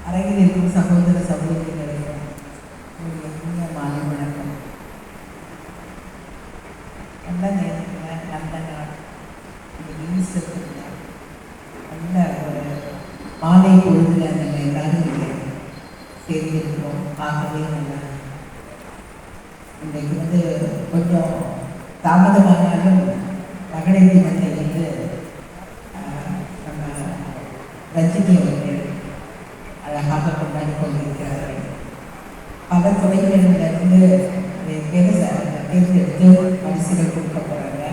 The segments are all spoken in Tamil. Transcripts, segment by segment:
அருகில் இருக்கும் சகோதர சகோதரிகளுக்கும் இனிய மாலை வணக்கம். நல்ல நேரத்தில் நல்ல நாள், இந்த ஈஸ்டர் நல்ல ஒரு மாலை பொழுதுல நம்ம எல்லாரும் சேர்ந்திருக்கிறோம். ஆகவே நல்லா இன்றைக்கு கொஞ்சம் தாமதமானாலும் மகளிர் தினத்தை நம்ம ரஜினி அவர்கள் அழகாக கொண்டாடி கொண்டிருக்கிறார்கள். பல துறைகளிலிருந்து தேர்ந்தெடுத்து பரிசுகள் கொடுக்க போகிறாங்க.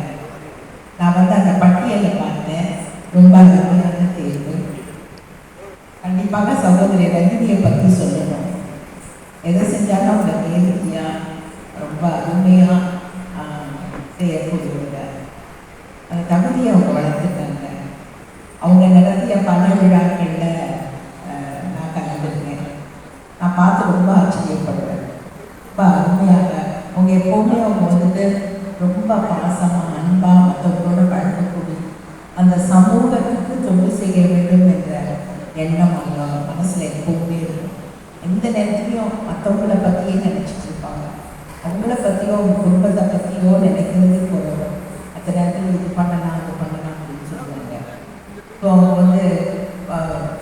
நான் அந்த பட்டியலை பார்த்தேன். ரொம்ப அருமையான தேர்வு. கண்டிப்பாக சகோதரி ரஜினியை பற்றி சொல்லணும். எதை செஞ்சாலும் அவங்க நேர்த்தியாக ரொம்ப அருமையாக செய்யக்கூடியவங்க. அந்த தகுதியை அவங்க வளர்த்துட்டாங்க. அவங்க நடத்திய பல விழாக்களில் நான் கலந்துருக்கேன். நான் பார்த்து ரொம்ப ஆச்சரியப்படுவேன். ரொம்ப அருமையாக அவங்க எப்போவுமே அவங்க ரொம்ப பாசமாக அன்பாக மற்றவங்களோட பழக்கக்கூடிய அந்த சமூகத்துக்கு தொண்டு செய்ய வேண்டும் என்ற எண்ணம் அவங்க மனசில் எப்போவுமே இருக்கும். எந்த நேரத்துலையும் மற்றவங்களை பற்றியே நினச்சிட்டு இருப்பாங்க. அவங்கள பற்றியோ அவங்க குடும்பத்தை பற்றியோ நினைக்கிறது போதும். அந்த நேரத்தில் இது பண்ணலாம் அது பண்ணலாம் அப்படின்னு சொல்லுவாங்க. ஸோ அவங்க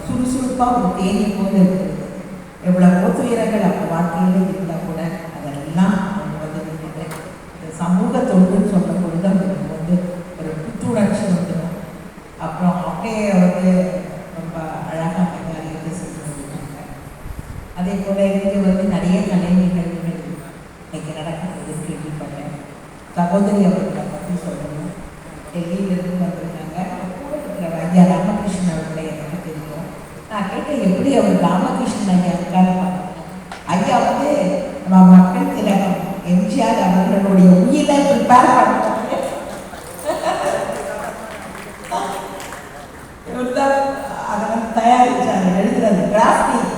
சுறுசுறுப்பாக ஒரு தேனி போல இருக்குது. எவ்வளோ துயரங்கள் அவங்க வாழ்க்கையில் இருந்தால் கூட அதெல்லாம் அவங்க இந்த சமூக தொண்டுன்னு சொல்லும் பொழுது அவங்களுக்கு ஒரு புத்துணர்ச்சி வந்துடும். அப்புறம் அப்படியே ரொம்ப அழகாக அந்த காரியத்தை செஞ்சு கொடுத்தாங்க. அதே போல் இங்கே நிறைய கலை நிகழ்வுகள் இன்னைக்கு நடக்கிறது கேள்விப்பட்டேன். சகோதரி அவர்களை பற்றி சொல்லணும். டெல்லியிலிருந்து வந்திருக்காங்க. கூட இருக்கிற ஐயா ராமகிருஷ்ணன் அவர்களை எனக்கு தெரியும். நான் கேட்டேன், எப்படி அவர் ராமகிருஷ்ணன் ஐயா இருக்காரு. ஐயா நம்ம மக்கள் திலகம் எம்ஜிஆர் அவர்களுடைய உயிரை ப்ரிப்பேர் பண்ணுறாங்க. இவர் தான் அதை தயாரிச்சார், எழுதுறது டிராஃப்டிங்.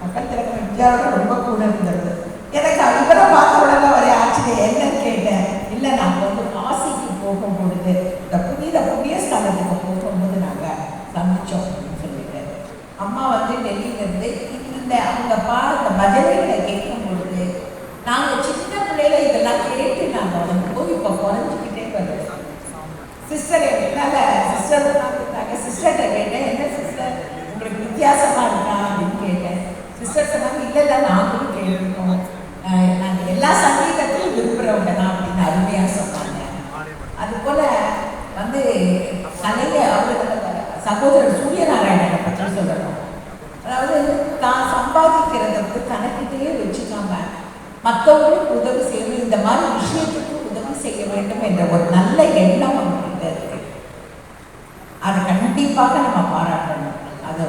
மக்கள் திலகம் எம்ஜிஆரோட ரொம்ப கூட இருந்தது. எனக்கு இவரை பார்த்த உடனே ஒரே ஆச்சரியம். என்னன்னு கேட்டேன். இல்லை, நாங்கள் காசிக்கு போகும் பொழுது இந்த புதிய ஸ்தலத்துக்கு போகும்போது நாங்கள் சந்திச்சோம் அப்படின்னு சொல்லிட்டு அம்மா டெல்லியிலேருந்து இந்த அவங்க இந்த பஜனைகளை கேட்கும் பொழுது நாங்கள் சின்ன பிள்ளையில இதெல்லாம் கேட்டு நாங்கள் போய் இப்போ குறைஞ்சிக்கிட்டே வருவோம். சிஸ்டர் என்னால் சிஸ்டர் இருந்தாங்க. சிஸ்டர்கிட்ட கேட்டேன், என்ன சிஸ்டர் உங்களுக்கு வித்தியாசமாக இருக்கா அப்படின்னு கேட்டேன். சிஸ்டர் சொன்னாங்க, இல்லை நாங்களும் கேட்டிருக்கோம், நாங்கள் எல்லா சங்கீதத்தையும் விரும்புகிறவங்க தான் அப்படின்னு அருமையாக சொன்னாங்க. அதுபோல் கலைஞ சகோதரர் சூரியநாராயணனை பற்றி சொல்லணும். அதாவது தான் சம்பாதிக்கிறத தனக்கிட்டே வச்சுக்காம மற்றவங்களுக்கு உதவி செய்யணும், இந்த மாதிரி விஷயத்துக்கு உதவி செய்ய வேண்டும் என்ற ஒரு நல்ல எண்ணம் அவங்ககிட்ட இருக்கு. அதை கண்டிப்பாக நம்ம பாராட்டணும். அதை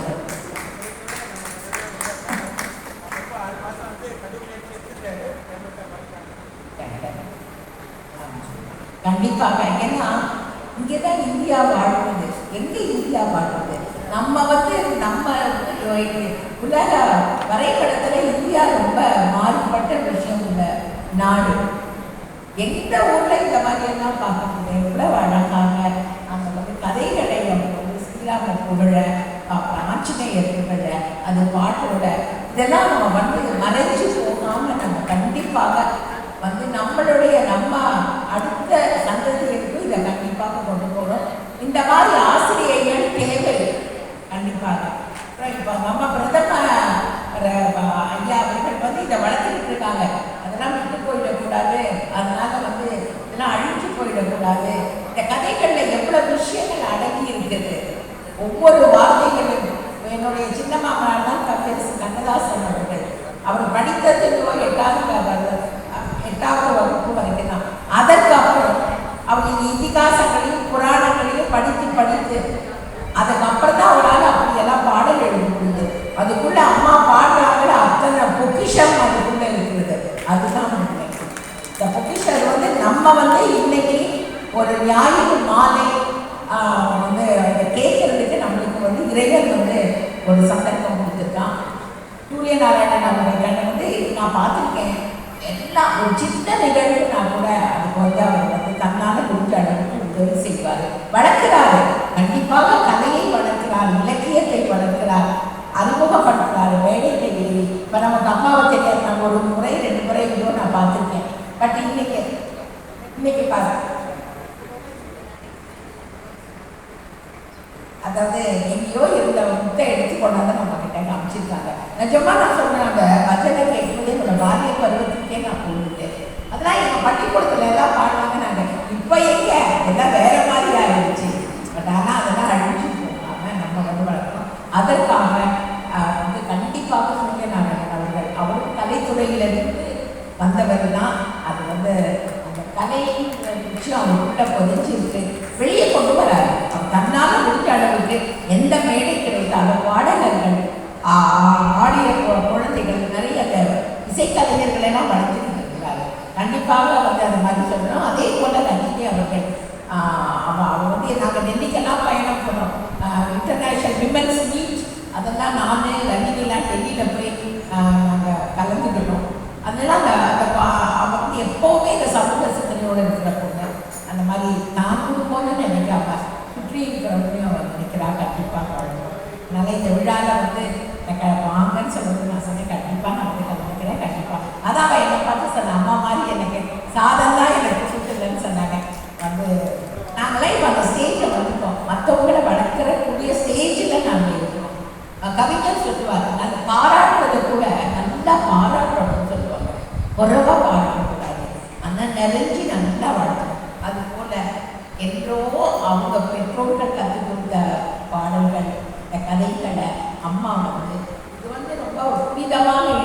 கண்டிப்பாக. ஏன்னா இங்கேதான் இந்தியா வாழ்வது. எங்கே இந்தியா வாழ்வது? நம்ம நம்ம உலக வரைபடத்தில் இந்தியா ரொம்ப மாறுபட்ட விஷயம் உள்ள நாடு. எந்த ஊரில் இந்த மாதிரியெல்லாம் பார்க்க முடியும். எவ்வளவு அழகாக நம்ம கதைகளை ஸ்ரீராம புகழ, ஆஞ்சநேயர் புகழ, அது பாட்டோட இதெல்லாம் நம்ம மறைச்சு போகாமல் நம்ம கண்டிப்பாக நம்மளுடைய நம்ம அடுத்த சந்ததிகளுக்கு இதை கண்டிப்பாக கொண்டு போகிறோம். இந்த மாதிரி ஆசிரியர்கள் தேவை கண்டிப்பாக. இப்போ நம்ம பிரதம ஐயா அவர்கள் இதை வளர்த்துக்கிட்டு இருக்காங்க. அதெல்லாம் விட்டு போயிடக்கூடாது. அதனால இதெல்லாம் அழிஞ்சு போயிடக்கூடாது. இந்த கதைகளில் எவ்வளோ விஷயங்கள் அடங்கி இருக்குது. ஒவ்வொரு வார்த்தைகளும் என்னுடைய சின்ன மாமனார் தான் கவியரசு கண்ணதாசன் அவர்கள். அவர் படித்தது 8வது வகுப்பு வரைக்கும் தான். அதற்கு அப்புறம் அவங்க இதிகாசங்களையும் புராணங்களையும் படித்து அதுக்கப்புறம் தான் அவரால் அப்படியெல்லாம் பாடல் எழுத முடியுது. அதுக்குள்ள அம்மா பாடுறாங்கள அத்தனை பொக்கிஷம் அதுக்குள்ள இருக்கிறது. அதுதான் இந்த பொக்கிஷம் நம்ம இன்னைக்கு ஒரு ஞாயிறு மாலை கேட்கறதுக்கு நம்மளுக்கு இறைவன் ஒரு சந்தர்ப்பம் கொடுத்துருக்கான். சூரியநாராயணன் அவர்கள் நான் பார்த்துருக்கேன். எல்லாம் ஒரு சின்ன நிகழ்வுனா கூட அதுக்கு அவர் தன்னால் முடிஞ்ச அளவுக்கு உதவி செய்வார், வளர்க்கிறாரு. கண்டிப்பாக கலையை வளர்க்க பட் இன்னைக்கு பாரு, அதாவது எங்கேயோ இருந்த முட்டை எடுத்து கொண்டாந்து நம்ம கிட்ட காமிச்சிருக்காங்க. நிஜமா நான் சொன்னேன், அந்த பஜனை கேட்கும்போதே என்னோட பாரிய பருவத்துக்கே நான் போயிட்டேன். அதெல்லாம் எங்கள் பள்ளிக்கூடத்துல எல்லாம் பாடுவாங்க. நாங்கள் இப்போ எங்க எல்லாம் வேற மாதிரி ஆயிடுச்சு. பட் ஆனால் அதெல்லாம் அழிச்சு போகாம நம்ம வந்து வளர்க்கணும். அதற்காக வந்து கண்டிப்பாக சூரியநாராயணன் அவரும் கலைத்துறையிலிருந்து வந்தவர் தான். அது வந்து அந்த கலை விஷயம் அவர்கிட்ட பொதிச்சிருக்கு, வெளியே கொண்டு வராரு. அவர் தன்னால் முடிஞ்ச அளவுக்கு எந்த மேடை கிடைத்தாலும் பாடகர்கள், ஆடிய குழந்தைகள், நிறைய அந்த இசைக்கலைஞர்கள் எல்லாம் வளர்த்துட்டு இருக்கிறாரு. கண்டிப்பாக வந்து அந்த மாதிரி சொல்லணும். அதே போல ரஜினி அவர்கள் அவர் வந்து நாங்கள் டெல்லிக்கெல்லாம் பயணம் பண்ணோம். இன்டர்நேஷ்னல் விமென்ஸ் மீட் அதெல்லாம் நான் ரஜினிலாம் டெல்லியில் போய் நாங்கள் கலந்துக்கிட்டோம். அதெல்லாம் அவங்க வந்து எப்போவுமே இந்த சமூக சிந்தனையோடு இருக்கிற பொண்ணு. அந்த மாதிரி நான் குடும்பம்னு நினைக்காம சுற்றி இருக்கிறவங்களையும் அவர் நினைக்கிறாங்க. கண்டிப்பாக வாழணும். அதனால் இந்த விழாவில் வந்து வாங்கன்னு சொல்லுறது நான் சொன்னேன். கண்டிப்பாக நான் வந்து கலந்துக்கிறேன். கண்டிப்பாக அதான் என்னை பார்த்து சொன்ன அம்மா மாதிரி எனக்கு சாதம் தான் எனக்கு சுற்றுலன்னு சொன்னாங்க. வந்து நாங்களே இப்போ அந்த ஸ்டேஜில் வந்துட்டோம். மற்றவங்களை வளர்க்கக்கூடிய ஸ்டேஜில் நாங்கள் இருக்கோம். கவிஞர் சொல்லுவார், அந்த பாராட்டுறது கூட நல்லா பாராட்டணும்னு சொல்லுவாங்க. குறைவா பாராட்டக்கூடாது, ஆனால் நிறைஞ்சி நல்லா வளர்க்கணும். அது போல என்றோ அவங்க பெற்றோர்கள் கற்றுக் கொடுத்த பாடல்கள், இந்த கதைகளை அம்மா வந்து இது வந்து ரொம்ப புனிதமான இடம்.